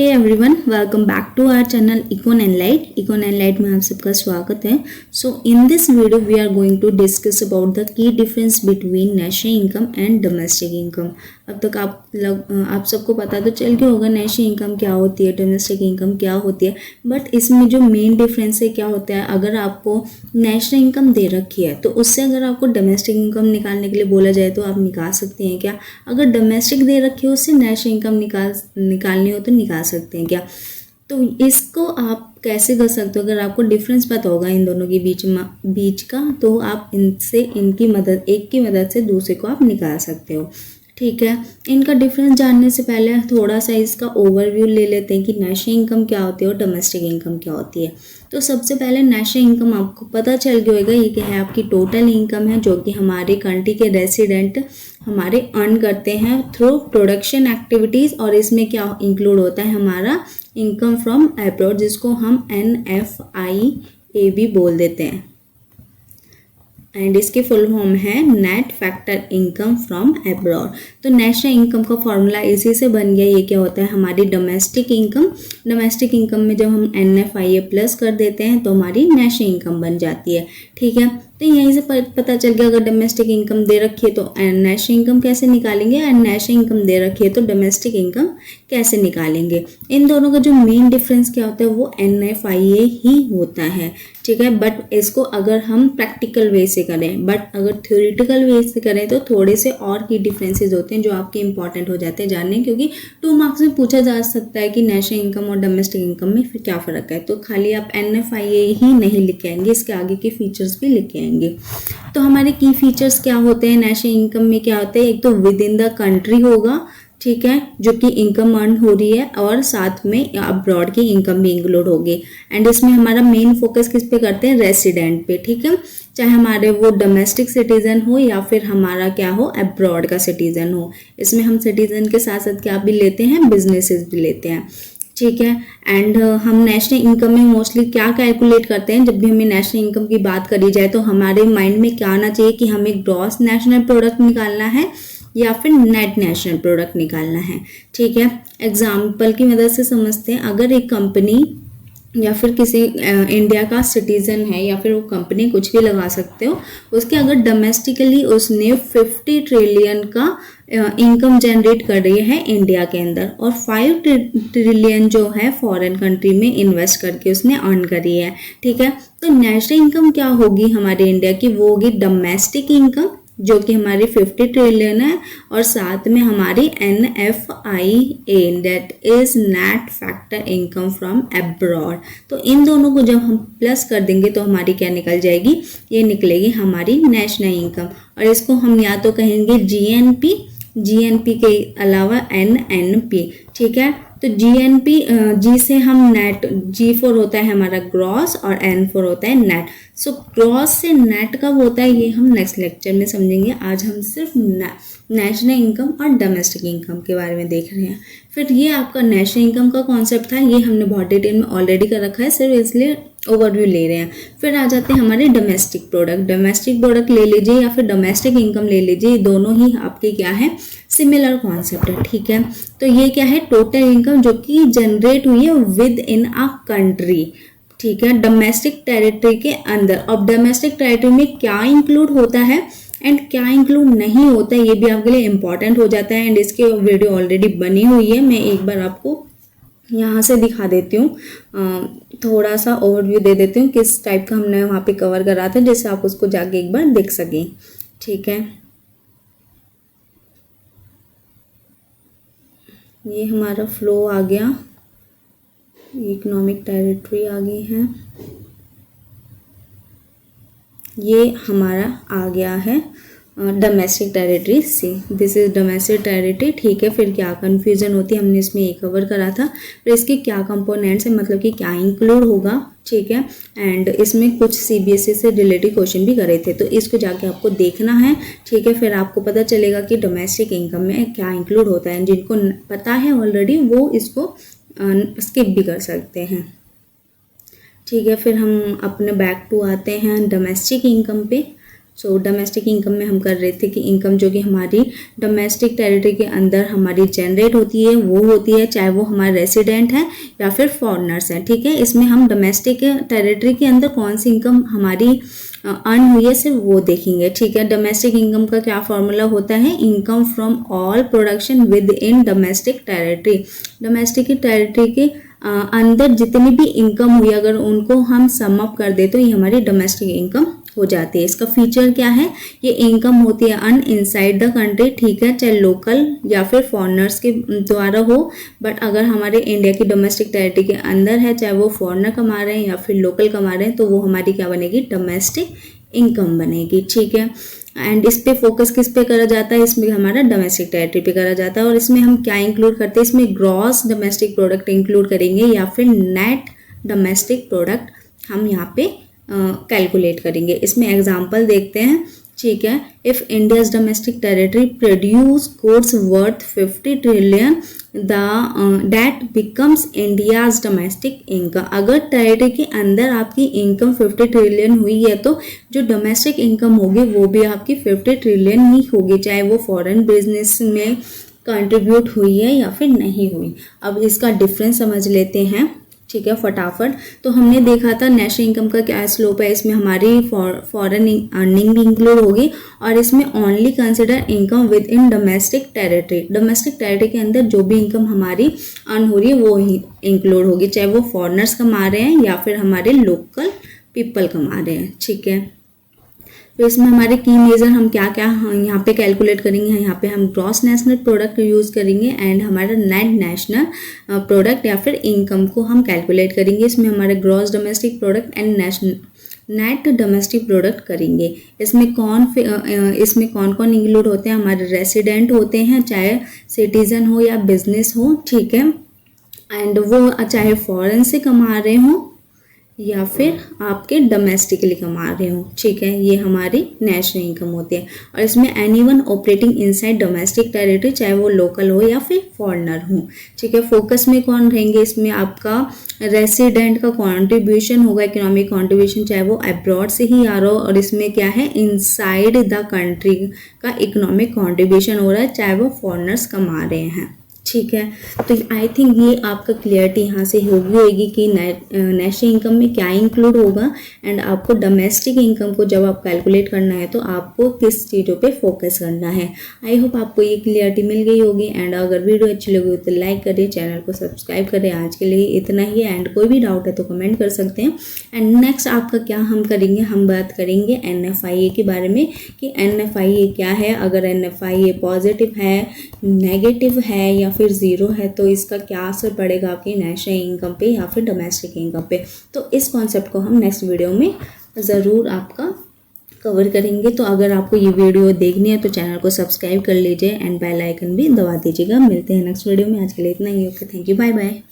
Hey everyone, welcome back to our channel econ and light में आप सबका स्वागत है। So in this video we are going to discuss about the key difference between national income and domestic income. अब तक आप सबको पता तो चल गया होगा नेशनल इनकम क्या होती है, डोमेस्टिक इनकम क्या होती है, बट इसमें जो मेन डिफरेंस है क्या होता है, अगर आपको नेशनल इनकम दे रखी है तो उससे अगर आपको डोमेस्टिक इनकम निकालने के लिए बोला जाए तो आप निकाल सकते हैं क्या। अगर डोमेस्टिक दे रखी है उससे नेशनल इनकम निकालनी हो तो निकाल सकते हैं क्या। तो इसको आप कैसे कर सकते हो, अगर आपको डिफरेंस पता होगा इन दोनों के बीच का तो आप एक की मदद से दूसरे को आप निकाल सकते हो। ठीक है, इनका डिफरेंस जानने से पहले थोड़ा सा इसका ओवरव्यू ले लेते हैं कि नेशनल इनकम क्या होती है और डोमेस्टिक इनकम क्या होती है। तो सबसे पहले नेशनल इनकम आपको पता चल गया होगा, ये क्या है, आपकी टोटल इनकम है जो कि हमारे कंट्री के रेसिडेंट हमारे अर्न करते हैं थ्रू प्रोडक्शन एक्टिविटीज़, और इसमें क्या इंक्लूड होता है हमारा इनकम फ्रॉम अब्रॉड, जिसको हम NFIA भी बोल देते हैं, एंड इसकी फुल फॉर्म है net factor income from abroad. तो नेशनल इनकम का फॉर्मूला इसी से बन गया। ये क्या होता है, हमारी डोमेस्टिक इनकम में जब हम NFIA प्लस कर देते हैं तो हमारी नेशनल इनकम बन जाती है। ठीक है, तो यहीं से पता चल गया अगर डोमेस्टिक इनकम दे रखी है तो नेशनल इनकम कैसे निकालेंगे, एंड नेशनल इनकम दे रखी है तो डोमेस्टिक इनकम कैसे निकालेंगे। इन दोनों का जो मेन डिफरेंस क्या होता है वो NFIA ही होता है। ठीक है, बट इसको अगर हम प्रैक्टिकल वे से करें, बट अगर थ्योरेटिकल वे से करें तो थोड़े से और की डिफरेंसेस होते हैं जो आपके इंपॉर्टेंट हो जाते हैं जानने, क्योंकि 2 मार्क्स में पूछा जा सकता है कि नेशनल इनकम और डोमेस्टिक इनकम में फिर क्या फ़र्क है। तो खाली आप NFIA ही नहीं लिख के आएंगे, इसके आगे के फीचर्स भी लिख के आएंगे। तो हमारे की फीचर्स क्या होते हैं नेशनल इनकम में, क्या होते हैं, एक तो विद इन द कंट्री होगा, ठीक है, जो कि इनकम अर्न हो रही है, और साथ में अब्रॉड की इनकम भी इंक्लूड होगी। एंड इसमें हमारा मेन फोकस किस पे करते हैं, रेसिडेंट पे। ठीक है, चाहे हमारे वो डोमेस्टिक सिटीजन हो या फिर हमारा क्या हो, अब्रॉड का सिटीजन हो। इसमें हम सिटीजन के साथ साथ क्या भी लेते हैं, बिजनेसेस भी लेते हैं। ठीक है, एंड हम नेशनल इनकम में मोस्टली क्या कैलकुलेट करते हैं, जब भी हमें नेशनल इनकम की बात करी जाए तो हमारे माइंड में क्या आना चाहिए कि हमें ग्रॉस नेशनल प्रोडक्ट निकालना है या फिर नेट नेशनल प्रोडक्ट निकालना है। ठीक है, एग्जाम्पल की मदद से समझते हैं। अगर एक कंपनी या फिर किसी इंडिया का सिटीजन है या फिर वो कंपनी कुछ भी लगा सकते हो, उसके अगर डोमेस्टिकली उसने 50 ट्रिलियन का इनकम जनरेट कर रही है इंडिया के अंदर, और 5 ट्रिलियन जो है फॉरेन कंट्री में इन्वेस्ट करके उसने अर्न करी है। ठीक है, तो नेशनल इनकम क्या होगी हमारे इंडिया की, वो होगी डोमेस्टिक इनकम जो कि हमारी 50 ट्रिलियन है, और साथ में हमारी NFIA that is net factor income from abroad. तो इन दोनों को जब हम प्लस कर देंगे तो हमारी क्या निकल जाएगी, ये निकलेगी हमारी नेशनल इनकम, और इसको हम या तो कहेंगे GNP के अलावा NNP। ठीक है, तो जी से हम नेट, G4 होता है हमारा ग्रॉस और N4 होता है नेट। सो ग्रॉस से नेट कब होता है ये हम नेक्स्ट लेक्चर में समझेंगे। आज हम सिर्फ नेशनल इनकम और डोमेस्टिक इनकम के बारे में देख रहे हैं। फिर ये आपका नेशनल इनकम का कॉन्सेप्ट था, ये हमने बहुत डिटेल में ऑलरेडी कर रखा है, सिर्फ इसलिए ओवरव्यू ले रहे हैं। फिर आ जाते हैं हमारे डोमेस्टिक प्रोडक्ट ले लीजिए या फिर डोमेस्टिक इनकम ले लीजिए, दोनों ही आपके क्या है, सिमिलर कॉन्सेप्ट है। ठीक है, तो ये क्या है, टोटल इनकम जो कि जनरेट हुई है विद इन अ कंट्री। ठीक है, डोमेस्टिक टेरिटरी के अंदर। अब डोमेस्टिक टेरिटरी में क्या इंक्लूड होता है एंड क्या इंक्लूड नहीं होता है, ये भी आपके लिए इम्पॉर्टेंट हो जाता है, एंड इसकी वीडियो ऑलरेडी बनी हुई है, मैं एक बार आपको यहाँ से दिखा देती हूँ, थोड़ा सा ओवरव्यू दे देती हूँ किस टाइप का हमने वहाँ पे कवर करा था, जिससे आप उसको जाके एक बार देख सकें। ठीक है, ये हमारा फ्लो आ गया, इकोनॉमिक टेरिटरी आ गई है, ये हमारा आ गया है domestic territory see, this is domestic territory. ठीक है, फिर क्या कन्फ्यूजन होती है, हमने इसमें ये कवर करा था। फिर इसके क्या कंपोनेंट्स है, मतलब कि क्या इंक्लूड होगा। ठीक है, एंड इसमें कुछ CBSE से रिलेटेड क्वेश्चन भी करे थे, तो इसको जाके आपको देखना है। ठीक है, फिर आपको पता चलेगा कि डोमेस्टिक इनकम में क्या इंक्लूड होता है। जिनको पता है ऑलरेडी वो इसको स्किप भी कर सकते हैं। ठीक है, फिर हम अपने बैक टू आते हैं डोमेस्टिक इनकम पे। सो डोमेस्टिक इनकम में हम कर रहे थे कि इनकम जो कि हमारी डोमेस्टिक टेरिटरी के अंदर हमारी जनरेट होती है वो होती है, चाहे वो हमारे रेसिडेंट हैं या फिर फॉरेनर्स हैं, ठीक है। इसमें हम डोमेस्टिक टेरिटरी के अंदर कौन सी इनकम हमारी अर्न हुई है सिर्फ वो देखेंगे, ठीक है। डोमेस्टिक इनकम का क्या फॉर्मूला होता है, income from all production with in domestic territory. Domestic territory के अंदर जितनी भी इनकम हुई अगर उनको हम सम अप कर दे तो ये हमारी डोमेस्टिक इनकम हो जाती है। इसका फीचर क्या है, ये इनकम होती है अर्न इनसाइड द कंट्री, ठीक है, चाहे लोकल या फिर फॉरेनर्स के द्वारा हो। बट अगर हमारे इंडिया की डोमेस्टिक टेरिटरी के अंदर है, चाहे वो फॉरेनर कमा रहे हैं या फिर लोकल कमा रहे हैं, तो वो हमारी क्या बनेगी, डोमेस्टिक इनकम बनेगी, ठीक है। एंड इस पे फोकस किस पे करा जाता है, इसमें हमारा डोमेस्टिक टेरिटरी पे करा जाता है। और इसमें हम क्या इंक्लूड करते हैं, इसमें ग्रॉस डोमेस्टिक प्रोडक्ट इंक्लूड करेंगे या फिर नेट डोमेस्टिक प्रोडक्ट हम यहाँ पे कैलकुलेट करेंगे। इसमें एग्जांपल देखते हैं, ठीक है। If India's domestic territory produce goods worth 50 trillion that becomes India's domestic income. अगर टेरिटरी के अंदर आपकी इनकम 50 ट्रिलियन हुई है तो जो डोमेस्टिक इनकम होगी वो भी आपकी 50 ट्रिलियन ही होगी, चाहे वो फॉरेन बिजनेस में कंट्रीब्यूट हुई है या फिर नहीं हुई। अब इसका डिफरेंस समझ लेते हैं, ठीक है, फटाफट। तो हमने देखा था नेशनल इनकम का क्या स्लोप है, इसमें हमारी फॉरेन अर्निंग भी इंक्लूड होगी और इसमें only consider income with in domestic territory. Domestic territory के अंदर जो भी इनकम हमारी अर्न हो रही है वो ही इंक्लूड होगी, चाहे वो फॉरेनर्स कमा रहे हैं या फिर हमारे लोकल पीपल कमा रहे हैं, ठीक है। तो इसमें हमारे की मेजर हम क्या क्या यहाँ पे कैलकुलेट करेंगे, यहाँ पे हम ग्रॉस नेशनल प्रोडक्ट यूज़ करेंगे एंड हमारा नेट नेशनल प्रोडक्ट या फिर इनकम को हम कैलकुलेट करेंगे। इसमें हमारे gross domestic product and net domestic product करेंगे। इसमें कौन कौन इंक्लूड होते हैं, हमारे रेसिडेंट होते हैं, चाहे सिटीजन हो या बिजनेस हो, ठीक है, एंड वो चाहे फॉरेन से कमा रहे हो या फिर आपके डोमेस्टिकली कमा रहे हो, ठीक है। ये हमारी नेशनल इनकम होती है। और इसमें anyone operating inside domestic territory, चाहे वो लोकल हो या फिर फॉरेनर हो, ठीक है। फोकस में कौन रहेंगे, इसमें आपका रेसिडेंट का कंट्रीब्यूशन होगा, इकोनॉमिक कंट्रीब्यूशन, चाहे वो अब्रॉड से ही आ रहा हो। और इसमें क्या है, इनसाइड द कंट्री का इकोनॉमिक कंट्रीब्यूशन हो रहा है, चाहे वो फॉरेनर्स कमा रहे हैं, ठीक है। तो आई थिंक ये आपका क्लियरिटी यहाँ से होगी कि नेशनल इनकम में क्या इंक्लूड होगा एंड आपको डोमेस्टिक इनकम को जब आप कैलकुलेट करना है तो आपको किस चीज़ों पे फोकस करना है। आई होप आपको ये क्लियरिटी मिल गई होगी एंड अगर वीडियो अच्छी लगी हो तो लाइक करिए, चैनल को सब्सक्राइब करें। आज के लिए इतना ही है एंड कोई भी डाउट है तो कमेंट कर सकते हैं। एंड नेक्स्ट आपका क्या हम करेंगे, हम बात करेंगे NFIA के बारे में कि NFIA क्या है, अगर NFIA पॉजिटिव है, नेगेटिव है या फिर ज़ीरो है तो इसका क्या असर पड़ेगा आपकी नेशनल इनकम पे या फिर डोमेस्टिक इनकम पे। तो इस कॉन्सेप्ट को हम नेक्स्ट वीडियो में ज़रूर आपका कवर करेंगे। तो अगर आपको ये वीडियो देखनी है तो चैनल को सब्सक्राइब कर लीजिए एंड बेल आइकन भी दबा दीजिएगा। मिलते हैं नेक्स्ट वीडियो में, आज के लिए इतना ही। Okay, thank you, bye bye.